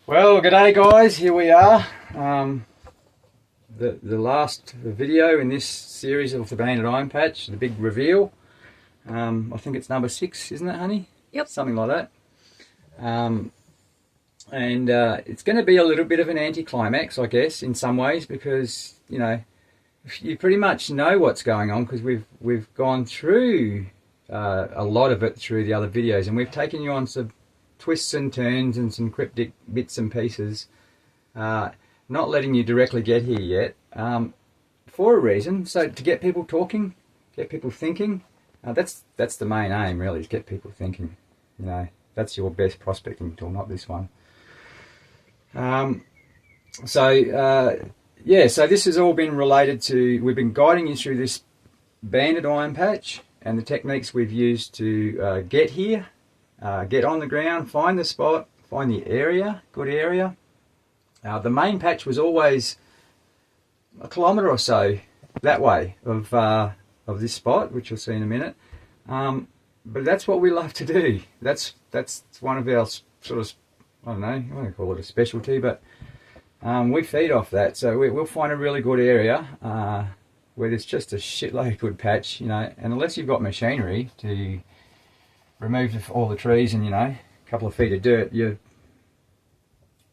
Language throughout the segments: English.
Well, g'day guys, here we are. The last video in this series of the banded iron patch, the big reveal. I think it's number 6, isn't it, honey? Yep. Something like that. It's going to be a little bit of an anticlimax, I guess, in some ways, because you pretty much know what's going on because we've gone through a lot of it through the other videos, and we've taken you on some twists and turns and some cryptic bits and pieces, not letting you directly get here yet, for a reason. So to get people talking, get people thinking. That's the main aim, really, is get people thinking. That's your best prospecting tool, not this one. So this has all been related to, we've been guiding you through this banded iron patch and the techniques we've used to get here. Get on the ground, find the spot, find the area, good area. The main patch was always a kilometre or so that way of this spot, which you'll see in a minute. But that's what we love to do. That's one of our sort of, I don't know, I won't call it a specialty, but we feed off that. So we'll find a really good area where there's just a shitload of good patch, and unless you've got machinery to remove all the trees and a couple of feet of dirt,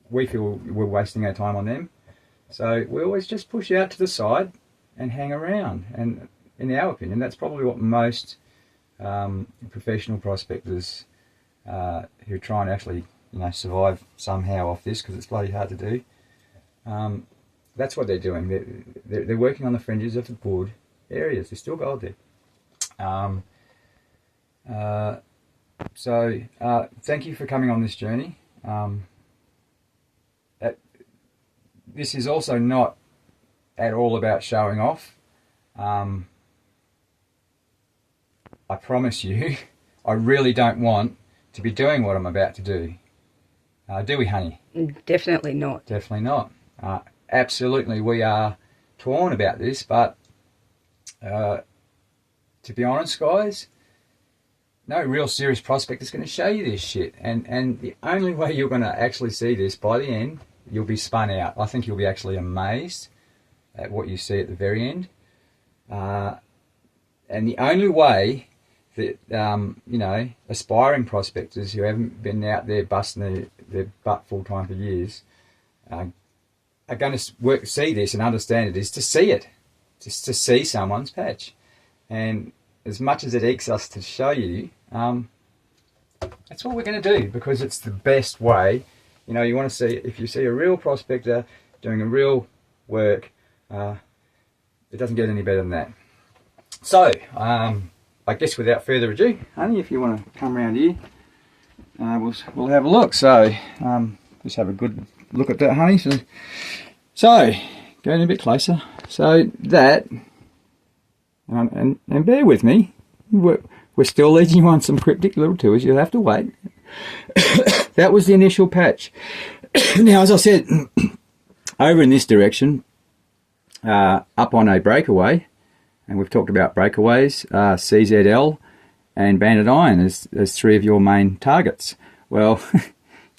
we feel we're wasting our time on them. So we always just push out to the side and hang around. And in our opinion, that's probably what most professional prospectors who try and actually survive somehow off this, because it's bloody hard to do, that's what they're doing. They're working on the fringes of the good areas. There's still gold there. So thank you for coming on this journey. This is also not at all about showing off. I promise you, I really don't want to be doing what I'm about to do. Do we, honey? Definitely not. Definitely not. Absolutely, we are torn about this, but to be honest, guys, no real serious prospector is going to show you this shit, and the only way you're going to actually see this by the end, you'll be spun out. I think you'll be actually amazed at what you see at the very end, and the only way that aspiring prospectors who haven't been out there busting their butt full time for years are going to see this and understand it is to see it, just to see someone's patch. And as much as it aches us to show you, that's what we're going to do, because it's the best way. You want to see, if you see a real prospector doing a real work, it doesn't get any better than that. So, I guess without further ado, honey, if you want to come around here, we'll have a look. So, just have a good look at that, honey. So going a bit closer. So that, and bear with me, we're still leading you on some cryptic little tours. You'll have to wait. That was the initial patch. Now, as I said, over in this direction, up on a breakaway, and we've talked about breakaways, CZL and banded iron as 3 of your main targets. Well,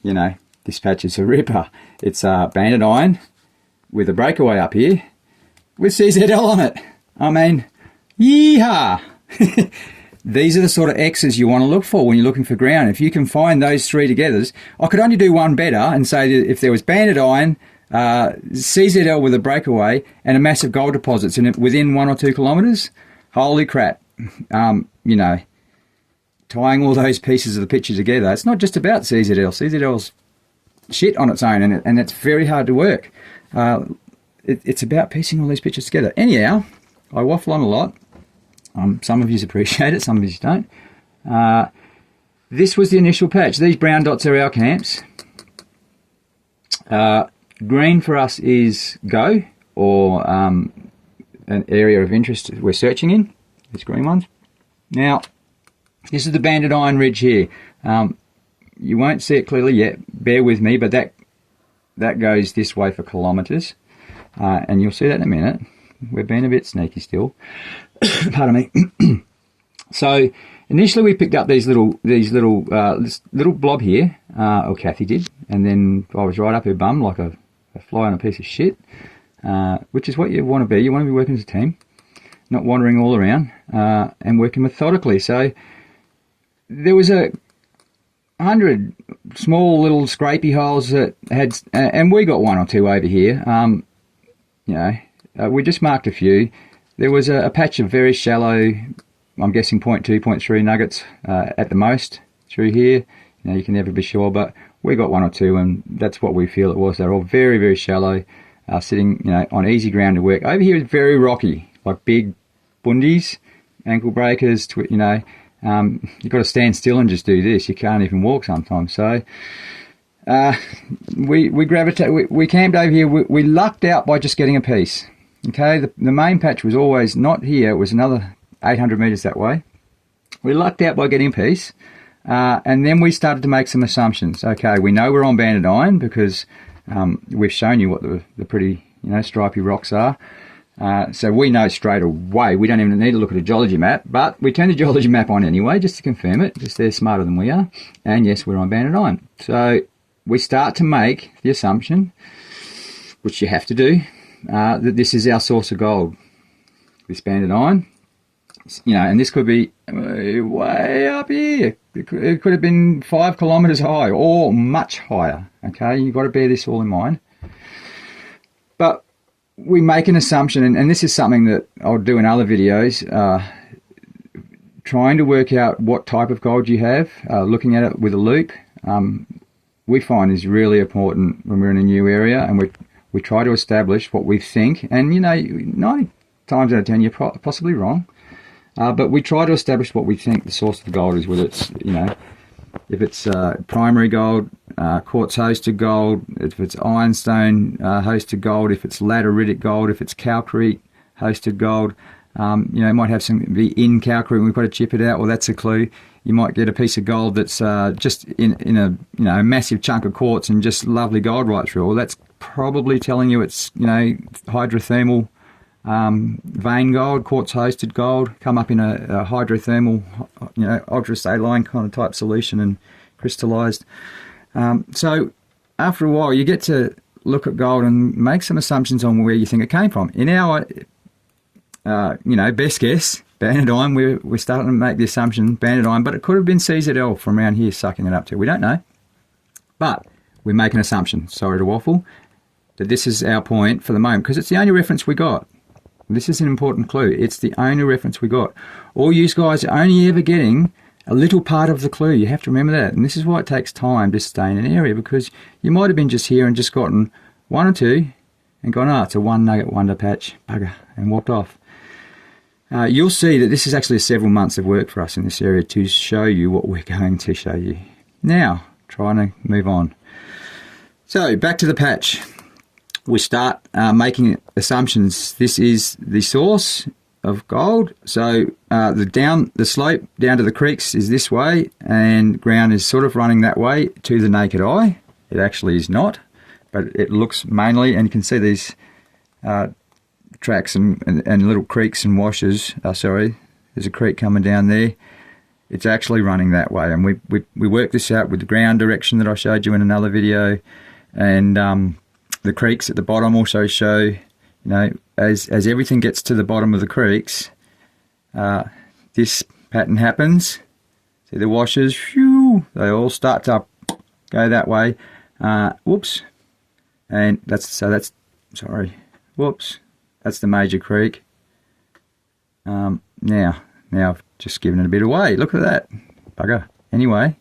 this patch is a ripper. It's banded iron with a breakaway up here with CZL on it. I mean, yeehaw! These are the sort of X's you want to look for when you're looking for ground. If you can find those 3 together, I could only do one better and say that if there was banded iron, CZL with a breakaway, and a massive gold deposits in it within 1 or 2 kilometres, holy crap. Tying all those pieces of the picture together, it's not just about CZL. CZL's shit on its own, and it's very hard to work. It's about piecing all these pictures together. Anyhow, I waffle on a lot. Some of you appreciate it, some of you don't. This was the initial patch. These brown dots are our camps. Green for us is go, or an area of interest we're searching in. These green ones. Now, this is the banded iron ridge here. You won't see it clearly yet. Bear with me, but that goes this way for kilometres, and you'll see that in a minute. We're being a bit sneaky still. Pardon me. So initially we picked up these little this little blob here, or Kathy did, and then I was right up her bum like a fly on a piece of shit, which is what you want to be. You want to be working as a team, not wandering all around, and working methodically. So there was 100 small little scrapey holes that had, and we got one or two over here. We just marked a few. There was a patch of very shallow, I'm guessing 0.2, 0.3 nuggets at the most through here. You can never be sure, but we got one or two, and that's what we feel it was. They're all very, very shallow, sitting on easy ground to work. Over here is very rocky, like big bundies, ankle breakers. You've got to stand still and just do this. You can't even walk sometimes. So we camped over here. We lucked out by just getting a piece. Okay, the main patch was always not here. It was another 800 metres that way. We lucked out by getting a piece, and then we started to make some assumptions. Okay, we know we're on banded iron because we've shown you what the pretty stripy rocks are. So we know straight away. We don't even need to look at a geology map, but we turn the geology map on anyway just to confirm it, because they're smarter than we are. And yes, we're on banded iron. So we start to make the assumption, which you have to do, that this is our source of gold, this banded iron. And this could be way up here. It could have been 5 kilometres high or much higher. Okay, you've got to bear this all in mind. But we make an assumption, and this is something that I'll do in other videos, trying to work out what type of gold you have, looking at it with a loupe, we find is really important when we're in a new area, and we try to establish what we think. And 90 times out of 10 you're possibly wrong, but we try to establish what we think the source of the gold is, whether it's if it's primary gold, quartz hosted gold, if it's ironstone hosted gold, if it's lateritic gold, if it's calcrete hosted gold. It might have some be in calcrete and we've got to chip it out. Well, that's a clue. You might get a piece of gold that's just in a massive chunk of quartz and just lovely gold right through. Well, that's probably telling you it's hydrothermal vein gold, quartz hosted gold, come up in a hydrothermal, ultrasaline kind of type solution and crystallized. So after a while, you get to look at gold and make some assumptions on where you think it came from. In our, best guess, banded iron, we're starting to make the assumption banded iron, but it could have been CZL from around here sucking it up too. We don't know, but we make an assumption, sorry to waffle, that this is our point for the moment, because it's the only reference we got. This is an important clue. It's the only reference we got. All you guys are only ever getting a little part of the clue. You have to remember that. And this is why it takes time to stay in an area, because you might have been just here and just gotten one or two and gone, it's a one nugget wonder patch, bugger, and walked off. You'll see that this is actually several months of work for us in this area to show you what we're going to show you. Now, trying to move on. So, back to the patch. We start making assumptions. This is the source of gold. So the slope down to the creeks is this way, and ground is sort of running that way to the naked eye. It actually is not, but it looks mainly, and you can see these tracks and little creeks and washes. There's a creek coming down there. It's actually running that way, and we worked this out with the ground direction that I showed you in another video, and the creeks at the bottom also show, as everything gets to the bottom of the creeks, this pattern happens. See the washes, they all start to go that way. Whoops. And that's the major creek. Now I've just given it a bit away. Look at that, bugger. Anyway,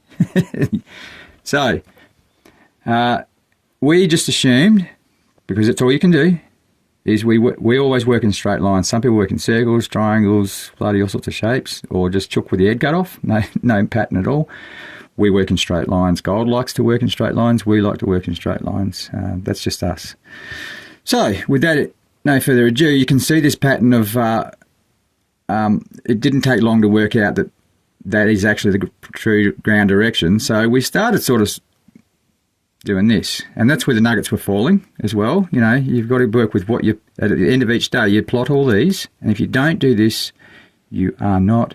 so we just assumed, because it's all you can do, is we always work in straight lines. Some people work in circles, triangles, bloody all sorts of shapes, or just chook with the head cut off. No pattern at all. We work in straight lines. Gold likes to work in straight lines. We like to work in straight lines. That's just us. So with that, no further ado, you can see this pattern of, it didn't take long to work out that is actually the true ground direction. So we started sort of doing this, and that's where the nuggets were falling as well. You've got to work with what you, at the end of each day, you plot all these, and if you don't do this, you are not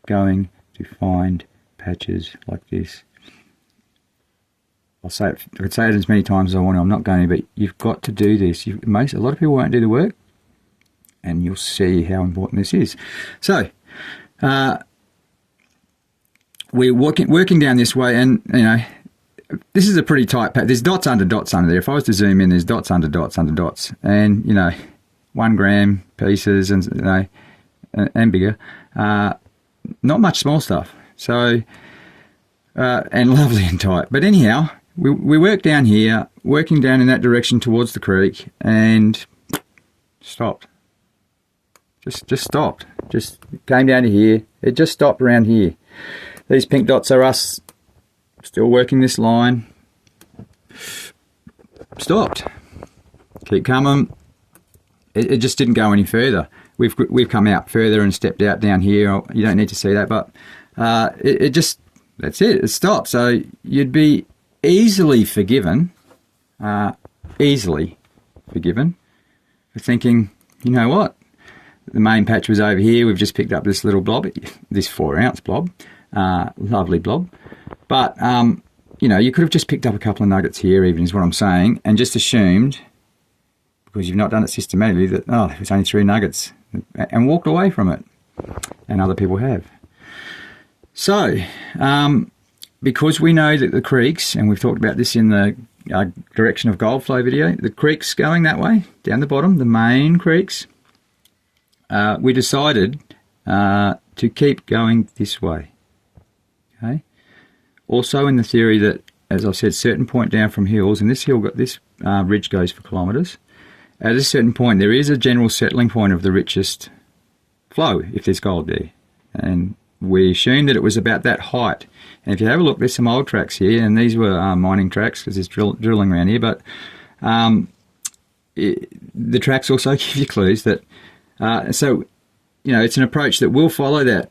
going to find patches like this. I could say it as many times as I want to, I'm not going to, but you've got to do this. A lot of people won't do the work, and you'll see how important this is. So, we're working down this way, and this is a pretty tight patch. There's dots under there. If I was to zoom in, there's dots under dots under dots, and 1 gram pieces, and and bigger. Not much small stuff. So, and lovely and tight. But anyhow, we worked down here, working down in that direction towards the creek, and stopped. Just stopped. Just came down to here. It just stopped around here. These pink dots are us still working this line. Stopped. Keep coming. It just didn't go any further. We've come out further and stepped out down here. You don't need to see that, but it just, that's it. It stopped. So you'd be easily forgiven for thinking, you know what? The main patch was over here. We've just picked up this little blob, this 4-ounce blob, lovely blob. But, you could have just picked up a couple of nuggets here even, is what I'm saying, and just assumed, because you've not done it systematically, that, it was only 3 nuggets, and walked away from it. And other people have. So, because we know that the creeks, and we've talked about this in the direction of gold flow video, the creeks going that way, down the bottom, the main creeks, we decided to keep going this way. Okay. Also in the theory that, as I've said, certain point down from hills, and this ridge goes for kilometres. At a certain point, there is a general settling point of the richest flow if there's gold there, and we assumed that it was about that height. And if you have a look, there's some old tracks here, and these were mining tracks because there's drilling around here. But the tracks also give you clues that. So, it's an approach that we'll follow that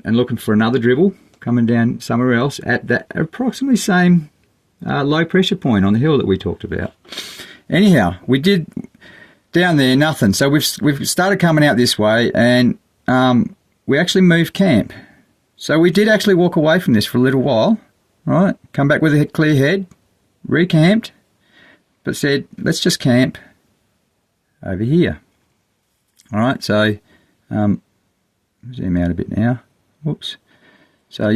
and looking for another dribble coming down somewhere else at that approximately same low pressure point on the hill that we talked about. Anyhow, we did down there nothing. So we've started coming out this way, and we actually moved camp. So we did actually walk away from this for a little while, right? Come back with a clear head, recamped, but said, let's just camp over here. All right, so zoom out a bit now. Whoops. So,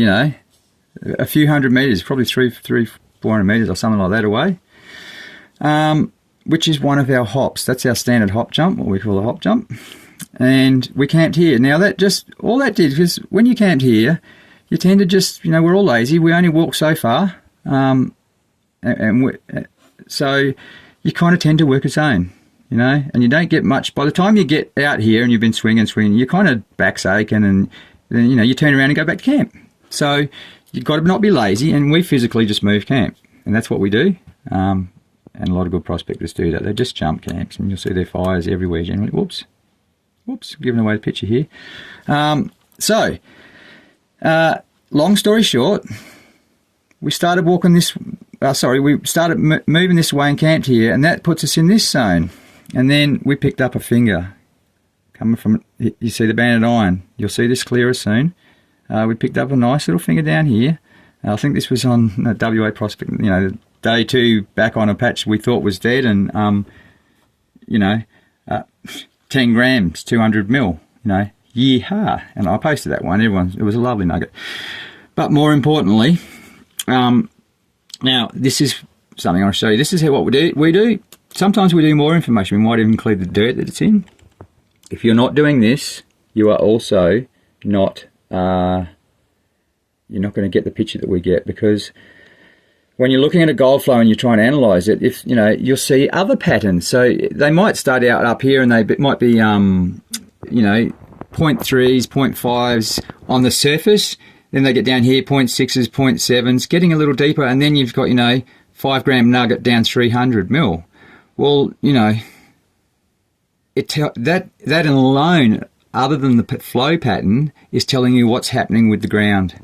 a few hundred metres, probably 400 metres or something like that away, which is one of our hops. That's our standard hop jump, what we call a hop jump. And we camped here. Now, all that did, because when you camped here, you tend to just, we're all lazy. We only walk so far. So you kind of tend to work a zone. And you don't get much. By the time you get out here and you've been swinging, you're kind of back's aching, and then, you turn around and go back to camp. So you've got to not be lazy, and we physically just move camp. And that's what we do. And a lot of good prospectors do that. They just jump camps, and you'll see their fires everywhere generally. Whoops, giving away the picture here. Long story short, we started walking this, we started moving this way and camped here, and that puts us in this zone. And then we picked up a finger coming from, you see the banded iron. You'll see this clearer soon. We picked up a nice little finger down here. I think this was on WA Prospect, day 2 back on a patch we thought was dead, and, 10 grams, 200 mil, yeehaw. And I posted that one. It was a lovely nugget. But more importantly, now this is something I'll show you. This is what we do. Sometimes we do more information. We might even include the dirt that it's in. If you're not doing this, you are also not, you're not going to get the picture that we get, because when you're looking at a gold flow and you're trying to analyse it, if you'll see other patterns. So they might start out up here, and they might be, 0.3s, 0.5s on the surface. Then they get down here, 0.6s, 0.7s, getting a little deeper, and then you've got, 5 gram nugget down 300 mil. Well, that alone, other than the flow pattern, is telling you what's happening with the ground,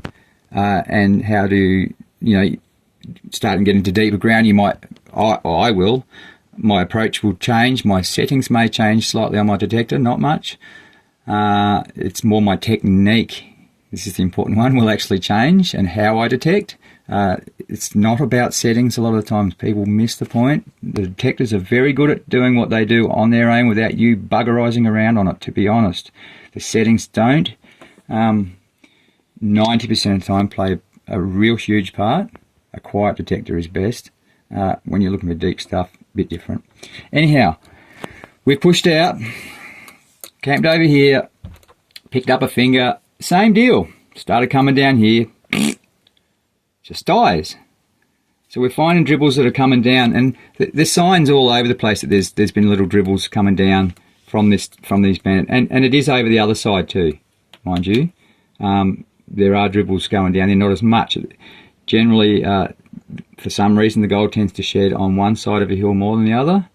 and how to, start and get into deeper ground. I will. My approach will change. My settings may change slightly on my detector, not much. It's more my technique this is the important one, will actually change and how I detect. It's not about settings. A lot of the times people miss the point. The detectors are very good at doing what they do on their own without you buggerizing around on it, to be honest. The settings don't. 90% of the time play a real huge part. A quiet detector is best. When you're looking for deep stuff, a bit different. Anyhow, we've pushed out, camped over here, picked up a finger, same deal. Started coming down here, just dies. So we're finding dribbles that are coming down, and there's signs all over the place that there's been little dribbles coming down from these bandits, and it is over the other side too, mind you. There are dribbles going down there, not as much. Generally, for some reason, the gold tends to shed on one side of a hill more than the other.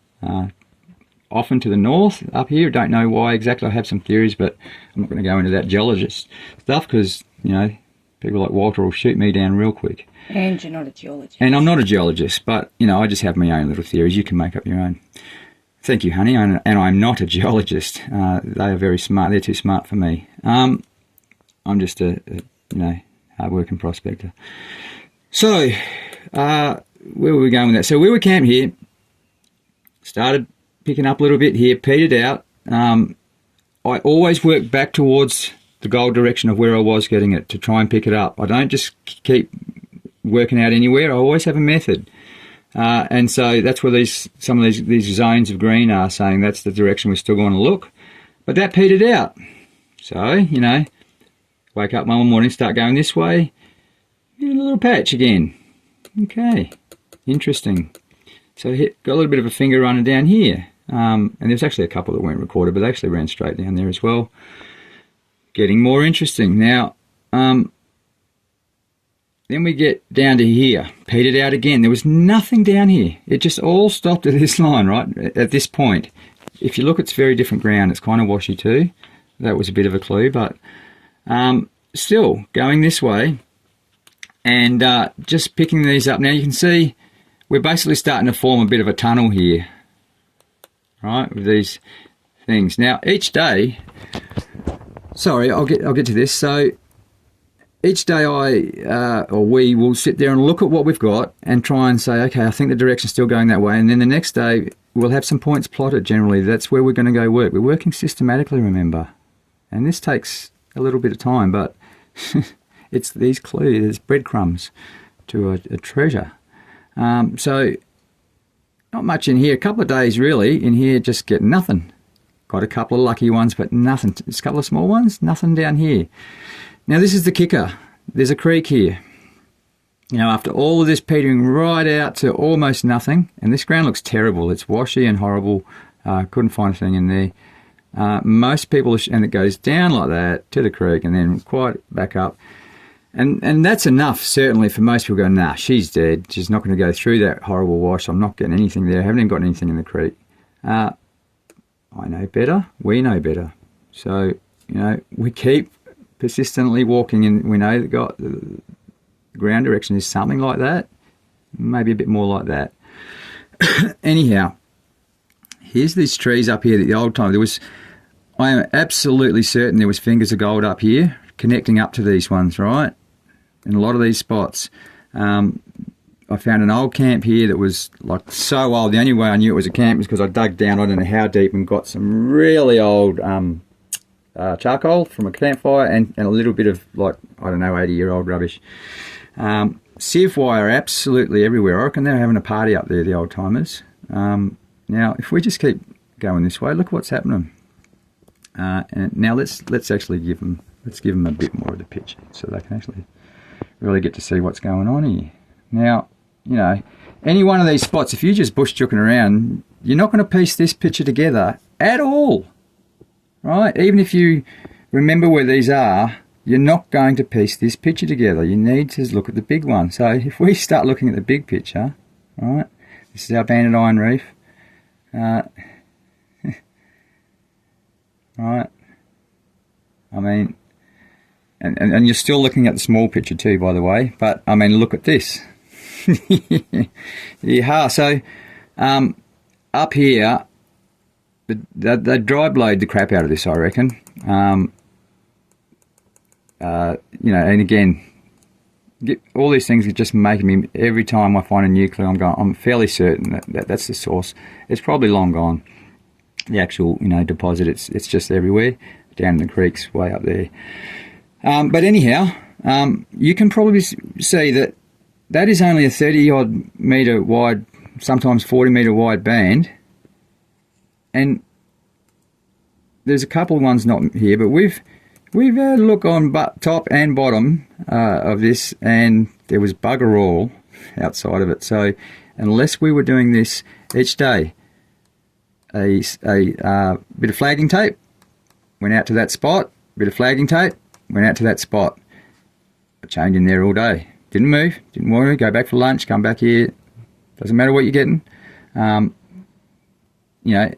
Often to the north, up here. Don't know why exactly. I have some theories, but I'm not going to go into that geologist stuff because, you know, people like Walter will shoot me down real quick. And you're not a geologist. And I'm not a geologist, but, you know, I just have my own little theories. You can make up your own. Thank you, honey. And I'm not a geologist. They are very smart. They're too smart for me. I'm just a hard-working prospector. So, where were we going with that? So we were camped here, started picking up a little bit here, petered out. I always work back towards the gold direction of where I was getting it to try and pick it up. I don't just keep working out anywhere. I always have a method. And so that's where some of these zones of green are saying that's the direction we're still going to look. But that petered out. So, you know, wake up one morning, start going this way, get a little patch again. Okay, interesting. So got a little bit of a finger running down here. And there's actually a couple that weren't recorded, but they actually ran straight down there as well. Getting more interesting. Now, then we get down to here, petered out again. There was nothing down here. It just all stopped at this line, right, at this point. If you look, it's very different ground. It's kind of washy too. That was a bit of a clue, but still going this way and just picking these up. Now you can see we're basically starting to form a bit of a tunnel here, right, with these things. Now each day, sorry, I'll get to this. So each day we will sit there and look at what we've got and try and say, okay, I think the direction's still going that way. And then the next day we'll have some points plotted generally. That's where we're going to go work. We're working systematically, remember. And this takes a little bit of time, but it's these clues, there's breadcrumbs to a treasure. So not much in here. A couple of days really in here, just get nothing. Got a couple of lucky ones, but nothing. Just a couple of small ones, nothing down here. Now this is the kicker. There's a creek here. You know, after all of this petering right out to almost nothing, and this ground looks terrible. It's washy and horrible. Couldn't find a thing in there. Most people, and it goes down like that to the creek and then quite back up. And that's enough, certainly, for most people go, nah, she's dead. She's not going to go through that horrible wash. I'm not getting anything there. I haven't even got anything in the creek. I know better. We know better. So, you know, we keep persistently walking, and we know that the ground direction is something like that, maybe a bit more like that. Anyhow, here's these trees up here that the old time, I am absolutely certain there was fingers of gold up here connecting up to these ones, right? In a lot of these spots. I found an old camp here that was like so old. The only way I knew it was a camp was because I dug down, I don't know how deep, and got some really old charcoal from a campfire and a little bit of, like, I don't know, 80-year-old rubbish. Sieve wire absolutely everywhere. I reckon they're having a party up there, the old timers. Now, if we just keep going this way, look what's happening. And now let's actually give them a bit more of the picture so they can actually really get to see what's going on here. Now, you know, any one of these spots, if you just bush chucking around, you're not going to piece this picture together at all, right? Even if you remember where these are, you're not going to piece this picture together. You need to look at the big one. So if we start looking at the big picture, right, this is our banded iron reef. Right, I mean, and you're still looking at the small picture too, by the way, but I mean, look at this. Yeah, so up here, they dry blade the crap out of this, I reckon. you know, and again, all these things are just making me, every time I find a new clue, I'm fairly certain that that's the source. It's probably long gone, the actual, you know, deposit. It's just everywhere, down in the creeks, way up there. But anyhow, you can probably see that that is only a 30-odd metre wide, sometimes 40-metre wide band, and there's a couple of ones not here, but we've had a look on top and bottom of this, and there was bugger all outside of it. So unless we were doing this each day, a bit of flagging tape went out to that spot, bit of flagging tape went out to that spot. I chained in there all day. Didn't move, didn't want to go back for lunch, come back here. Doesn't matter what you're getting. You know,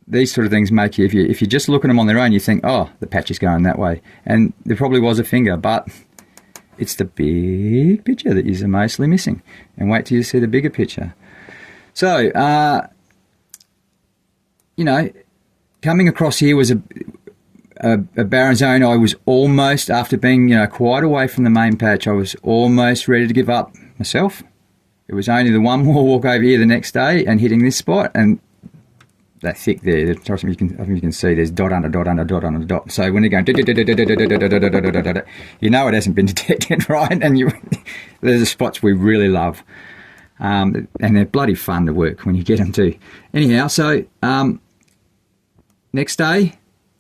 these sort of things make you, if you just look at them on their own, you think, oh, the patch is going that way. And there probably was a finger, but it's the big picture that is mostly missing. And wait till you see the bigger picture. So, you know, coming across here was a barren zone. I was almost, after being, you know, quite away from the main patch, I was almost ready to give up myself. It was only the one more walk over here the next day and hitting this spot, and that thick there, I think you can see there's dot under dot under dot under dot. So when you're going, you know it hasn't been detected, right? And there's the spots we really love, and they're bloody fun to work when you get them too. Anyhow, so next day,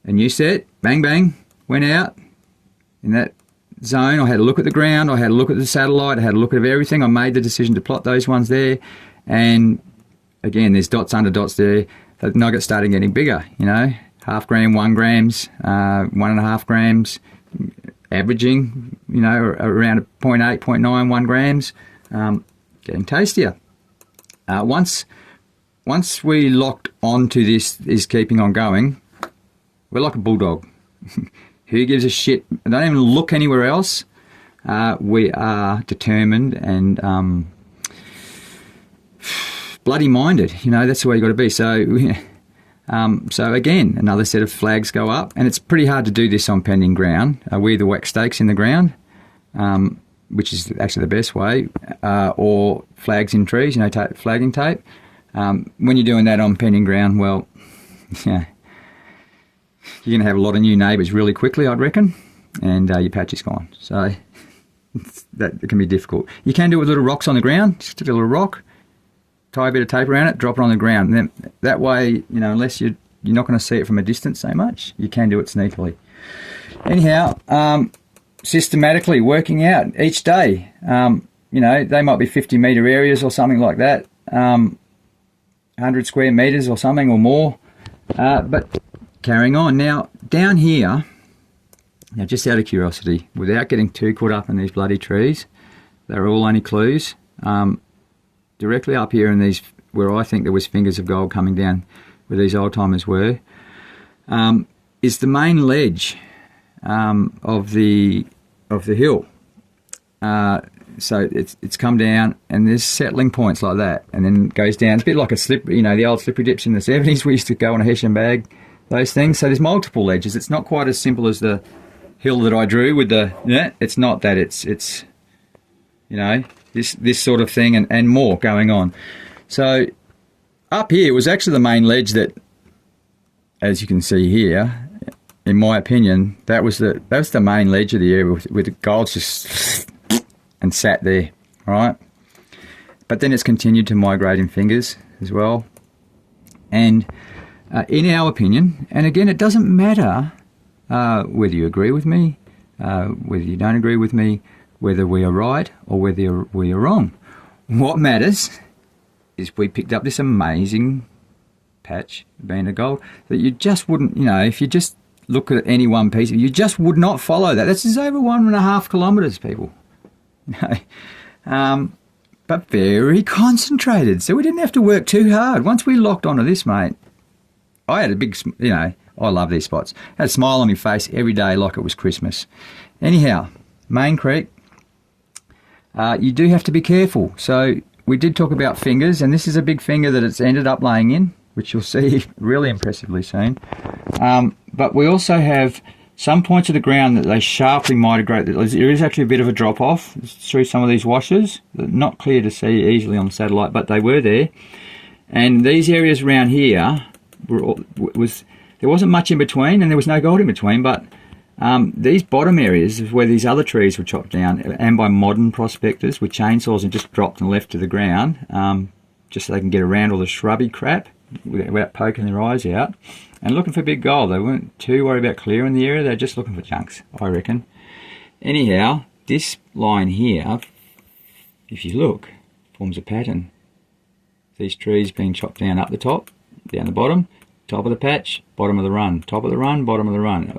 a new set, bang bang, went out in that zone. I had a look at the ground, I had a look at the satellite, I had a look at everything. I made the decision to plot those ones there, and again, there's dots under dots there. The nugget started getting bigger, you know, 0.5 gram, 1 grams, 1.5 grams, averaging, you know, around 0.8, 0.9, 1 grams, getting tastier. Once we locked onto this is keeping on going, we're like a bulldog. Who gives a shit? Don't even look anywhere else. We are determined and bloody minded, you know, that's the way you got to be. So again, another set of flags go up, and it's pretty hard to do this on pending ground. We either whack stakes in the ground, which is actually the best way, or flags in trees, you know, flagging tape. When you're doing that on pending ground, well, yeah, you're going to have a lot of new neighbours really quickly, I'd reckon, and your patch is gone. So that can be difficult. You can do it with little rocks on the ground, just a little rock, tie a bit of tape around it, drop it on the ground. And then that way, you know, unless you're not going to see it from a distance so much, you can do it sneakily. Anyhow, systematically working out each day. You know, they might be 50-metre areas or something like that, 100 square metres or something or more. But carrying on. Now, down here, now just out of curiosity, without getting too caught up in these bloody trees, they're all only clues. Directly up here in these, where I think there was fingers of gold coming down, where these old timers were, is the main ledge of the hill. So it's come down, and there's settling points like that, and then it goes down. It's a bit like a slip, you know, the old slippery dips in the 70s. We used to go on a Hessian bag, those things. So there's multiple ledges. It's not quite as simple as the hill that I drew with the. Yeah, it's not that. It's you know, this sort of thing and more going on. So up here was actually the main ledge that, as you can see here, in my opinion, that was the main ledge of the area with the golds just and sat there, right? But then it's continued to migrate in fingers as well. And in our opinion, and again, it doesn't matter whether you agree with me, whether you don't agree with me, whether we are right or whether we are wrong. What matters is we picked up this amazing patch, band of gold, that you just wouldn't, you know, if you just look at any one piece, you just would not follow that. This is over 1.5 kilometres, people. You know, but very concentrated. So we didn't have to work too hard. Once we locked onto this, mate, I had a big, you know, I love these spots. I had a smile on my face every day like it was Christmas. Anyhow, Main Creek, you do have to be careful. So we did talk about fingers, and this is a big finger that it's ended up laying in, which you'll see really impressively soon. But we also have some points of the ground that they sharply migrate. There is actually a bit of a drop off through some of these washes. Not clear to see easily on satellite, but they were there. And these areas around here there wasn't much in between, and there was no gold in between, but these bottom areas is where these other trees were chopped down, and by modern prospectors with chainsaws and just dropped and left to the ground, just so they can get around all the shrubby crap without poking their eyes out and looking for big gold. They weren't too worried about clearing the area, they're just looking for chunks, I reckon. Anyhow, this line here, if you look, forms a pattern. These trees being chopped down up the top, down the bottom, top of the patch, bottom of the run, top of the run, bottom of the run.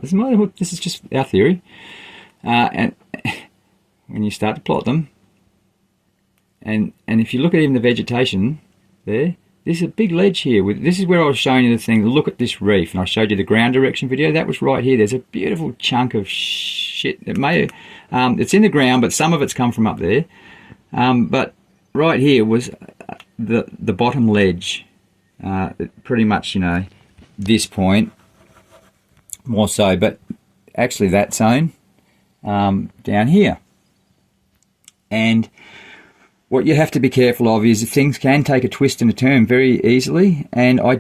This is just our theory. And when you start to plot them, and if you look at even the vegetation there, there's a big ledge here. This is where I was showing you the thing. Look at this reef, and I showed you the ground direction video. That was right here. There's a beautiful chunk of shit. It's in the ground, but some of it's come from up there. But right here was the bottom ledge. Pretty much, you know, this point more so, but actually that zone down here. And what you have to be careful of is things can take a twist and a turn very easily, and I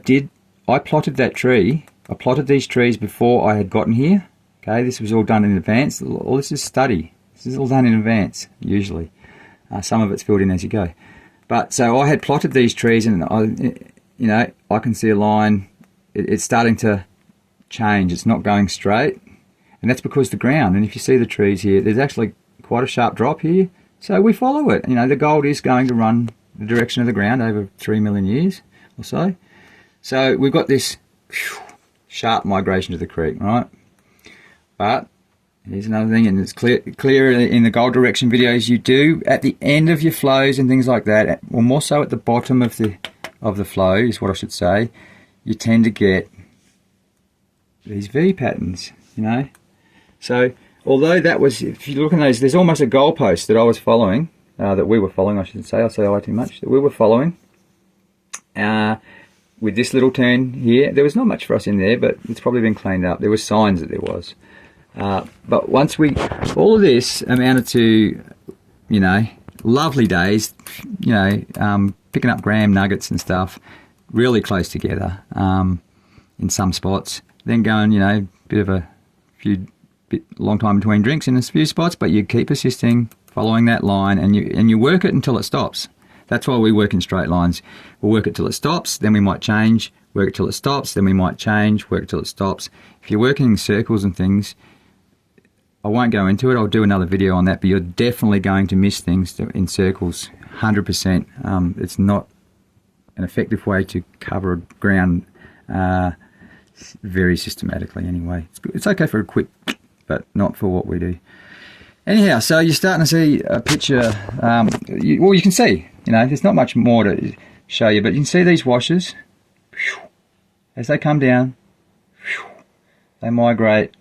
plotted that tree. I plotted these trees before I had gotten here. Okay, this was all done in advance. All this is study. This is all done in advance, usually. Some of it's filled in as you go. But so I had plotted these trees, and I can see a line. It's starting to change. It's not going straight, and that's because the ground. And if you see the trees here, there's actually quite a sharp drop here. So we follow it. You know, the gold is going to run the direction of the ground over 3 million years or so. So we've got this sharp migration to the creek, right? But here's another thing, and it's clear in the gold direction videos. You do at the end of your flows and things like that, or more so at the bottom of the flow is what I should say. You tend to get these V patterns, you know. So although that was, if you look at those, there's almost a goalpost that I was following, that we were following, I should say. I'll say I too much. That we were following. With this little turn here, there was not much for us in there, but it's probably been cleaned up. There were signs that there was. But once all of this amounted to, you know, lovely days, you know, picking up gram nuggets and stuff, really close together in some spots. Then going, you know, long time between drinks in a few spots, but you keep persisting, following that line, and you work it until it stops. That's why we work in straight lines. We'll work it till it stops, then we might change, work it till it stops, then we might change, work it till it stops. If you're working in circles and things, I won't go into it, I'll do another video on that, but you're definitely going to miss things in circles, 100%. It's not an effective way to cover ground very systematically anyway. It's okay for a quick, but not for what we do. Anyhow, so you're starting to see a picture. Well, you can see, you know, there's not much more to show you, but you can see these washes. As they come down, they migrate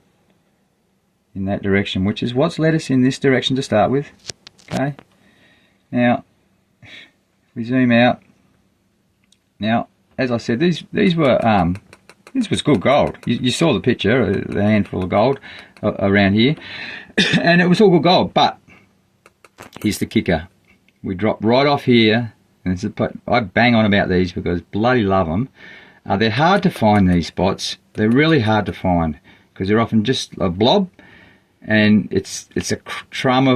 in that direction, which is what's led us in this direction to start with. Okay. Now, if we zoom out. Now, as I said, these were this was good gold. You saw the picture, the handful of gold around here, and it was all good gold. But here's the kicker: we drop right off here, and I bang on about these because bloody love them. They're hard to find, these spots. They're really hard to find because they're often just a blob, and it's a crumb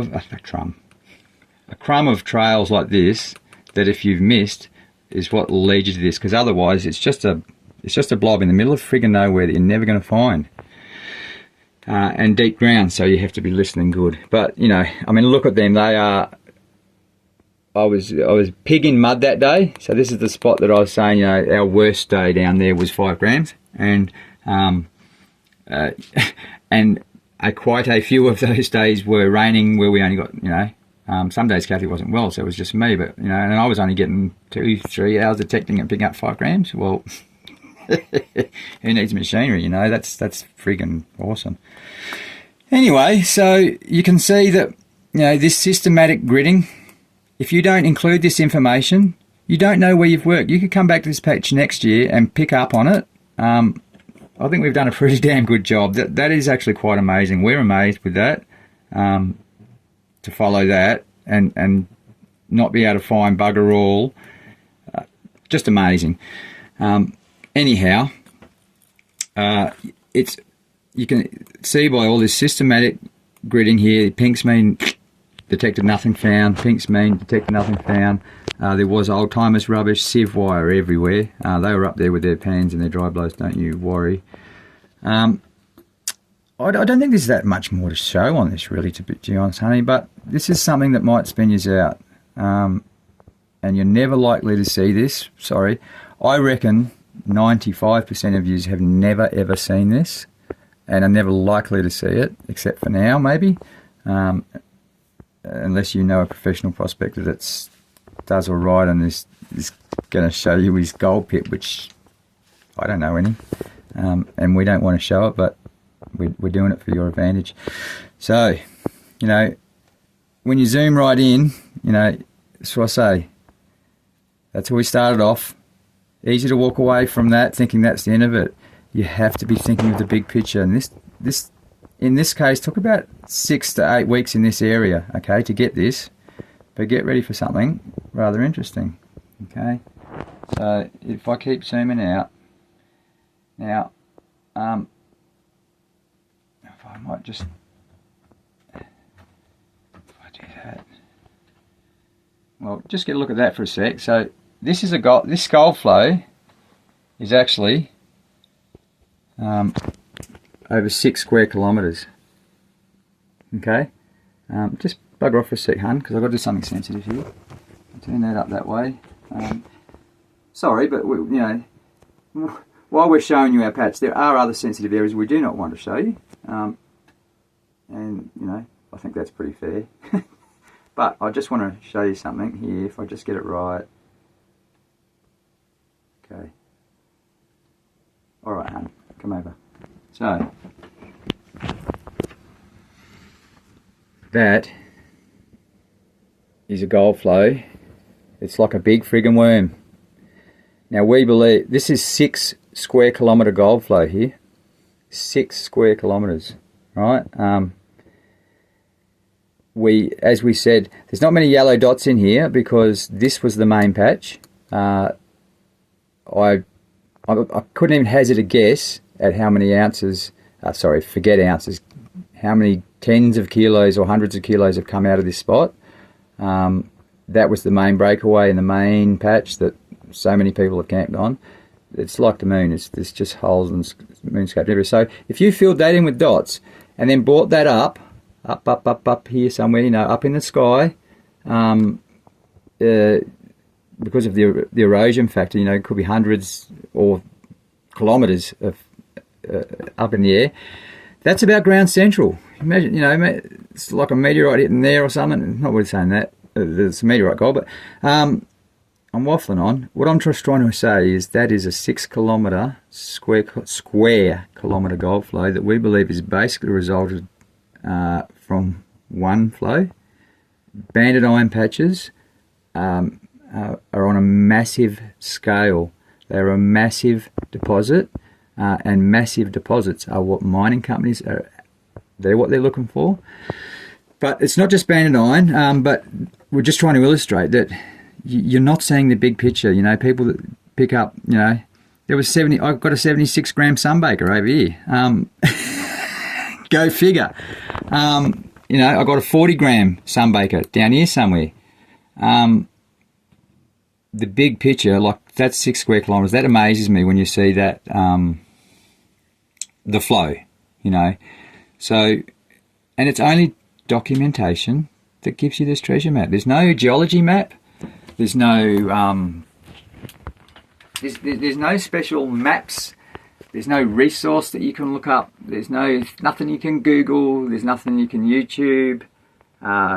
of trails like this that if you've missed is what will lead you to this, because otherwise it's just a blob in the middle of friggin' nowhere that you're never going to find, and deep ground, so you have to be listening good. But you know, I mean, look at them. They are. I was pig in mud that day, so this is the spot that I was saying, you know, our worst day down there was 5 grams, and quite a few of those days were raining where we only got, you know, some days Kathy wasn't well, so it was just me, but you know, and I was only getting 2-3 hours detecting and picking up 5 grams. Well, who needs machinery, you know? That's freaking awesome. Anyway, so you can see that, you know, this systematic gridding, if you don't include this information, you don't know where you've worked. You could come back to this patch next year and pick up on it, I think we've done a pretty damn good job. That is actually quite amazing. We're amazed with that, to follow that and not be able to find bugger all. Just amazing. Anyhow, you can see by all this systematic gridding here, pinks mean detected nothing found, pinks mean detected nothing found. There was old-timers rubbish, sieve wire everywhere. They were up there with their pans and their dry blows, don't you worry. I don't think there's that much more to show on this, really, to be honest, honey, but this is something that might spin you out. And you're never likely to see this, sorry. I reckon 95% of you have never, ever seen this and are never likely to see it, except for now, maybe. Unless you know a professional prospector that does all right and is going to show you his gold pit, which I don't know any, and we don't want to show it, but we're doing it for your advantage. So, you know, when you zoom right in, you know, that's what I say. That's how we started off. Easy to walk away from that thinking that's the end of it. You have to be thinking of the big picture, and this in this case took about 6 to 8 weeks in this area, okay, to get this. But get ready for something rather interesting, okay? So if I keep zooming out, now, if I might just, if I do that, well, just get a look at that for a sec. So this is this gold flow is actually over 6 square kilometres. Okay, just bugger off for a sec, hun, because I've got to do something sensitive here. Turn that up that way. Sorry, but you know, while we're showing you our patch, there are other sensitive areas we do not want to show you, and you know, I think that's pretty fair. But I just want to show you something here. If I just get it right. Okay. All right, hun, come over. So that is a gold flow. It's like a big friggin' worm. Now we believe this is 6 square kilometre gold flow here. 6 square kilometres, right? As we said, there's not many yellow dots in here because this was the main patch. I couldn't even hazard a guess at how many ounces, forget ounces, how many tens of kilos or hundreds of kilos have come out of this spot. That was the main breakaway in the main patch that so many people have camped on. It's like the moon, there's just holes and moonscape everywhere. So if you filled that in with dots and then brought that up here somewhere, you know, up in the sky, because of the erosion factor, you know, it could be hundreds or kilometres of up in the air. That's about ground central. Imagine, you know, it's like a meteorite hitting there or something. Not really saying that there's a meteorite gold, but I'm waffling on. What I'm just trying to say is that is a 6 kilometre square kilometre gold flow that we believe is basically resulted from one flow. Banded iron patches are on a massive scale. They're a massive deposit, and massive deposits are what mining companies are. They're what they're looking for. But it's not just banded iron, but we're just trying to illustrate that you're not seeing the big picture. You know, people that pick up, you know, there was I've got a 76 gram sunbaker over here. Go figure. You know, I got a 40 gram sunbaker down here somewhere. The big picture, like that's 6 square kilometres, that amazes me when you see that, the flow, you know. So, and it's only documentation that gives you this treasure map. There's no geology map. There's no, there's no special maps. There's no resource that you can look up. There's nothing you can Google. There's nothing you can YouTube,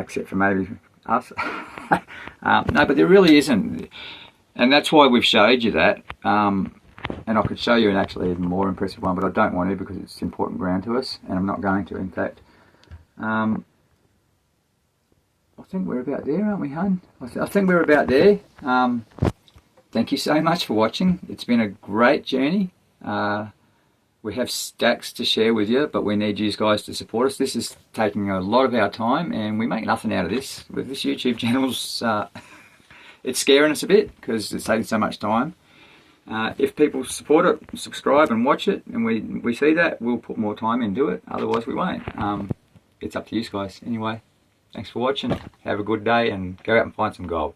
except for maybe us. No, but there really isn't. And that's why we've showed you that. And I could show you an actually even more impressive one, but I don't want to because it's important ground to us, and I'm not going to, in fact. I think we're about there, aren't we, hun? I think we're about there. Thank you so much for watching. It's been a great journey. We have stacks to share with you, but we need you guys to support us. This is taking a lot of our time, and we make nothing out of this. With this YouTube channel's, it's scaring us a bit because it's taking so much time. If people support it, subscribe and watch it, and we see that, we'll put more time into it. Otherwise, we won't. It's up to you guys. Anyway, thanks for watching. Have a good day, and go out and find some gold.